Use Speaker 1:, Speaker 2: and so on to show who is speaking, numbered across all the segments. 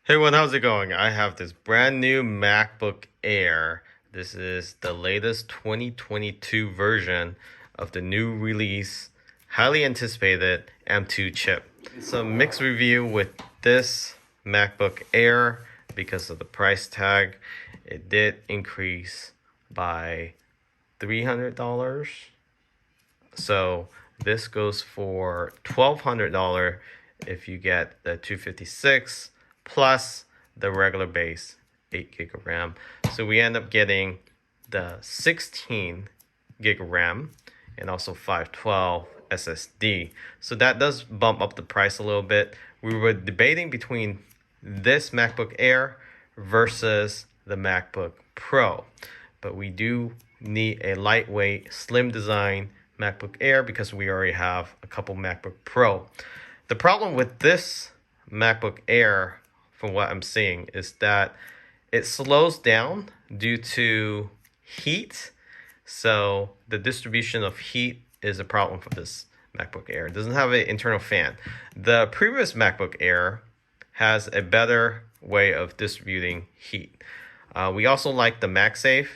Speaker 1: Hey everyone, how's it going? I have this brand new MacBook Air. This is the latest 2022 version of the new release, highly anticipated M2 chip. It's a mixed review with this MacBook Air because of the price tag. It did increase by $300. So this goes for $1,200 if you get the 256 plus the regular base 8 gig of RAM. So we end up getting the 16 gig of RAM and also 512 SSD. So that does bump up the price a little bit. We were debating between this MacBook Air versus the MacBook Pro, but we do need a lightweight, slim design MacBook Air because we already have a couple MacBook Pro. The problem with this MacBook Air, from what I'm seeing, is that it slows down due to heat. So the distribution of heat is a problem for this MacBook Air. It doesn't have an internal fan. The previous MacBook Air has a better way of distributing heat. We also like the MagSafe.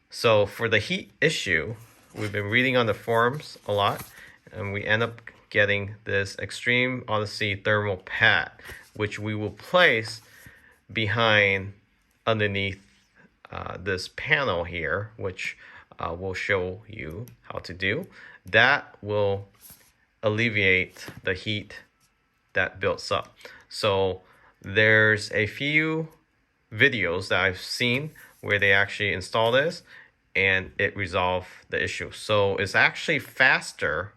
Speaker 1: So for the heat issue, we've been reading on the forums a lot, and we end up getting this Extreme Odyssey thermal pad, which we will place underneath this panel here, which we'll show you how to do. That will alleviate the heat that builds up. So there's a few videos that I've seen where they actually install this and it resolved the issue. So it's actually faster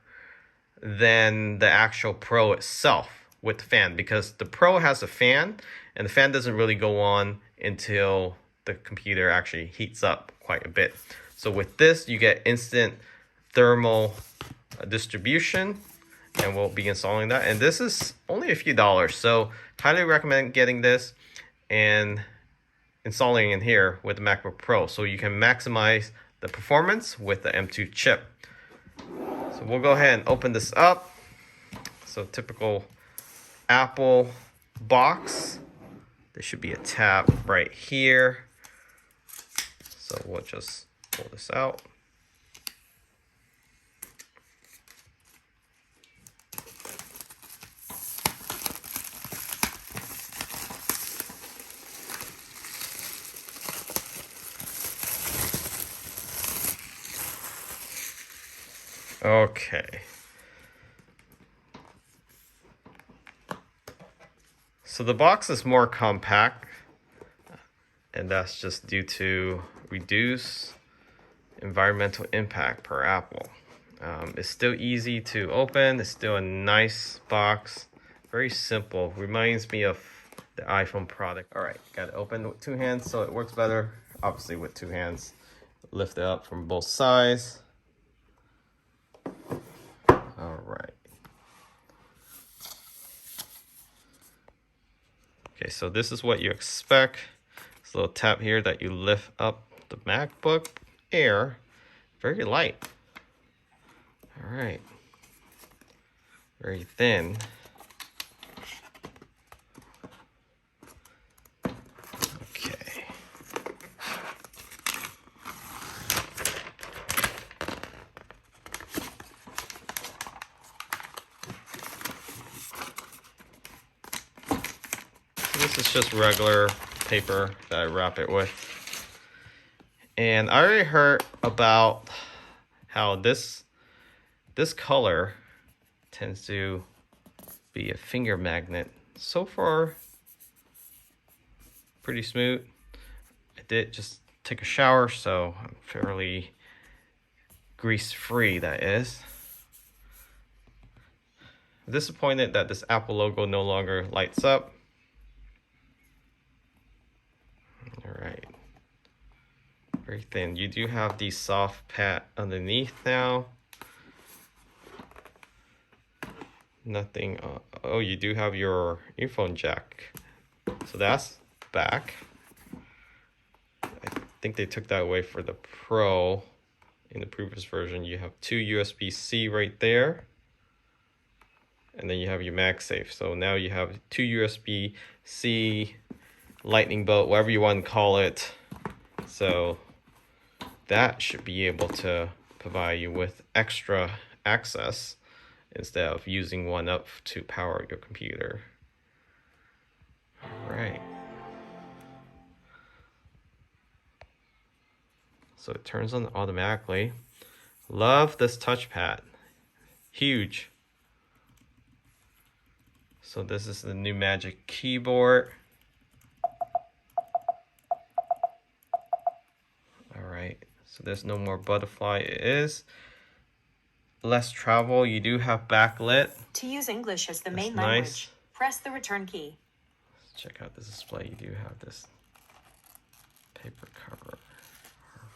Speaker 1: than the actual Pro itself with the fan, because the Pro has a fan and the fan doesn't really go on until the computer actually heats up quite a bit. So with this, you get instant thermal distribution, and we'll be installing that. And this is only a few dollars, so highly recommend getting this and installing in here with the MacBook Pro so you can maximize the performance with the M2 chip. So we'll go ahead and open this up. So typical Apple box. There should be a tab right here. So we'll just pull this out. Okay. So the box is more compact, and that's just due to reduce environmental impact per Apple. It's still easy to open. It's still a nice box. Very simple. Reminds me of the iPhone product. All right, got it open with two hands so it works better. Obviously with two hands. Lift it up from both sides. All right. Okay, so this is what you expect. This little tab here that you lift up the MacBook Air. Very light. All right. Very thin. Okay. This is just regular paper that I wrap it with. And I already heard about how this color tends to be a finger magnet. So far, pretty smooth. I did just take a shower, so I'm fairly grease-free, that is. I'm disappointed that this Apple logo no longer lights up. Alright. Very thin. You do have the soft pad underneath now. Nothing. Oh, you do have your earphone jack. So that's back. I think they took that away for the Pro. In the previous version, you have two USB-C right there. And then you have your MagSafe. So now you have two USB-C lightning bolt, whatever you want to call it. So that should be able to provide you with extra access instead of using one up to power your computer. All right. So it turns on automatically. Love this touchpad. Huge. So this is the new Magic Keyboard. All right. So there's no more butterfly. It is less travel. You do have backlit.
Speaker 2: To use English as the main language, press the return key.
Speaker 1: Let's check out this display. You do have this paper cover. All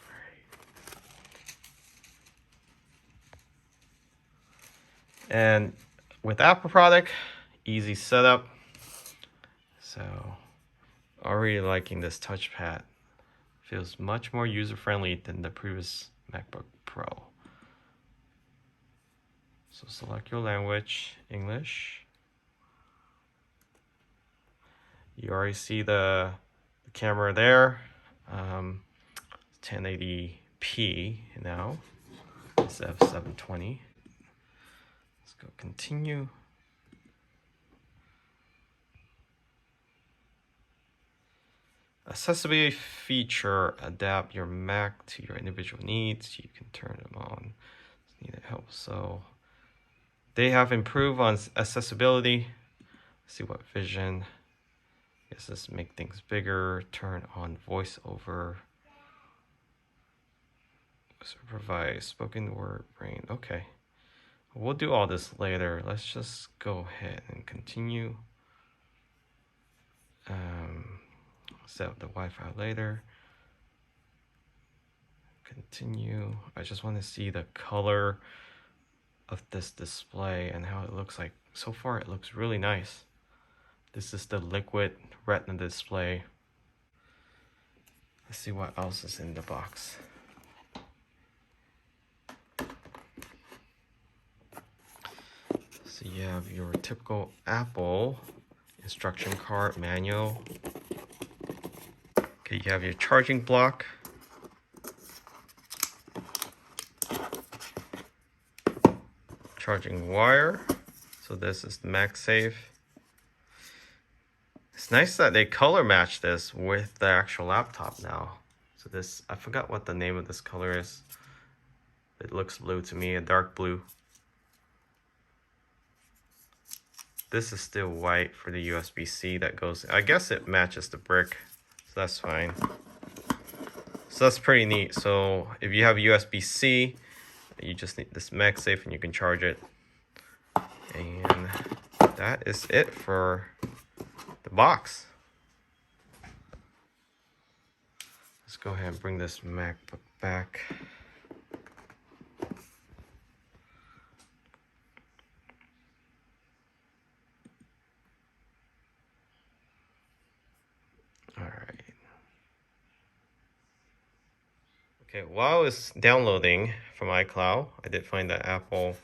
Speaker 1: right. And with Apple product, easy setup. So already liking this touchpad. Feels much more user-friendly than the previous MacBook Pro. So select your language, English. You already see the camera there. 1080p now instead of 720. Let's go continue. Accessibility feature, adapt your Mac to your individual needs. You can turn them on. Needed help. So they have improved on accessibility. Let's see what vision. Guess this make things bigger. Turn on voiceover. So provide spoken word brain. Okay. We'll do all this later. Let's just go ahead and continue. Set up the Wi-Fi later. Continue. I just want to see the color of this display and how it looks like. So far, it looks really nice. This is the liquid retina display. Let's see what else is in the box. So you have your typical Apple instruction card manual. Okay, you have your charging block. Charging wire. So this is the MagSafe. It's nice that they color match this with the actual laptop now. So this, I forgot what the name of this color is. It looks blue to me, a dark blue. This is still white for the USB-C that goes, I guess it matches the brick, so that's fine. So that's pretty neat. So if you have USB-C, you just need this MagSafe and you can charge it. And that is it for the box. Let's go ahead and bring this MacBook back. All right. Okay, while I was downloading from iCloud, I did find the Apple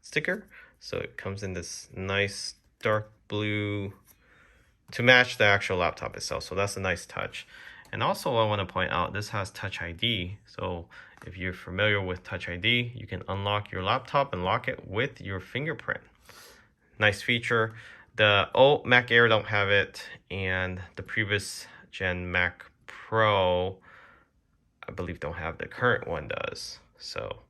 Speaker 1: sticker. So it comes in this nice dark blue to match the actual laptop itself. So that's a nice touch. And also I want to point out this has Touch ID. So if you're familiar with Touch ID, you can unlock your laptop and lock it with your fingerprint. Nice feature. The old Mac Air don't have it, and the previous gen Mac Pro, I believe, don't have. The current one does. So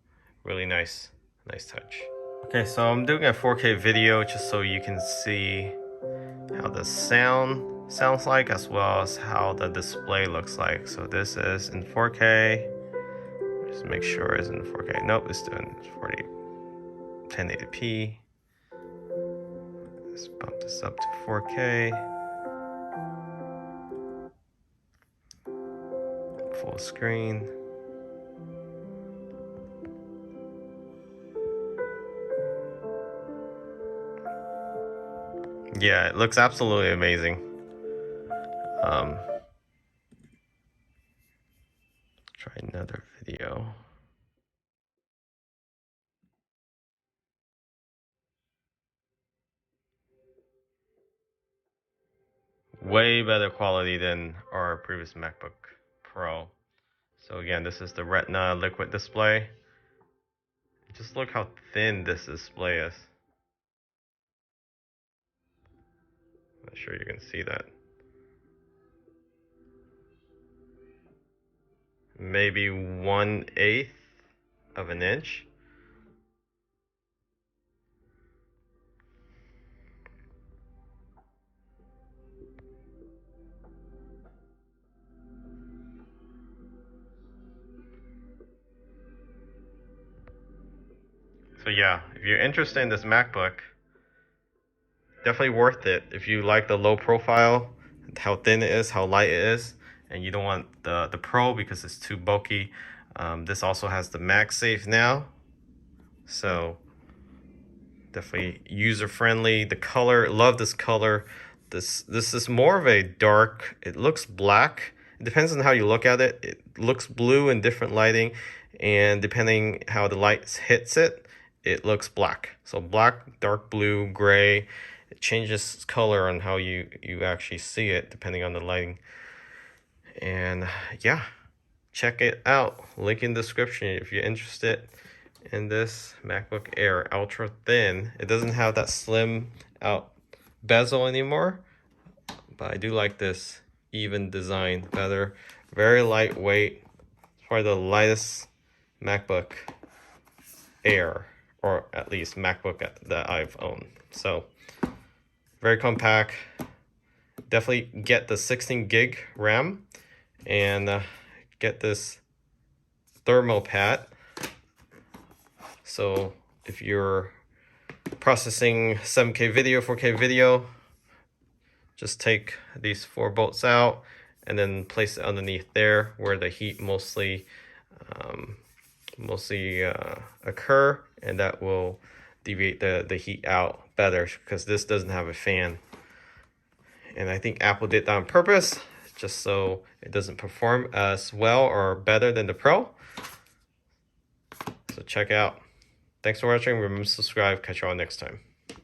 Speaker 1: really nice touch. Okay, so I'm doing a 4K video just so you can see how the sound sounds like, as well as how the display looks like. So this is in 4K. Just make sure it's in 4K. Nope, it's doing 1080p. Let's bump this up to 4K. Full screen. Yeah, it looks absolutely amazing. Try another video. way better quality than our previous MacBook Pro. So again, this is the Retina liquid display. Just look how thin this display is. Not sure you can see that. Maybe 1/8 of an inch. So yeah, if you're interested in this MacBook, definitely worth it. If you like the low profile, how thin it is, how light it is, and you don't want the Pro because it's too bulky. This also has the MagSafe now, so definitely user friendly. The color, love this color. This is more of a dark. It looks black. It depends on how you look at it. It looks blue in different lighting, and depending how the light hits it, it looks black. So black, dark blue, gray. It changes color on how you actually see it depending on the lighting. And yeah, check it out. Link in the description if you're interested in this MacBook Air ultra thin. It doesn't have that slim out bezel anymore, but I do like this even design better. Very lightweight. It's probably the lightest MacBook Air, or at least MacBook that I've owned. So very compact. Definitely get the 16 gig RAM and get this thermal pad. So if you're processing 7K video, 4K video, just take these 4 bolts out and then place it underneath there where the heat mostly occur, and that will deviate the heat out better because this doesn't have a fan. And I think Apple did that on purpose, just so it doesn't perform as well or better than the Pro. So check out. Thanks for watching. Remember to subscribe. Catch you all next time.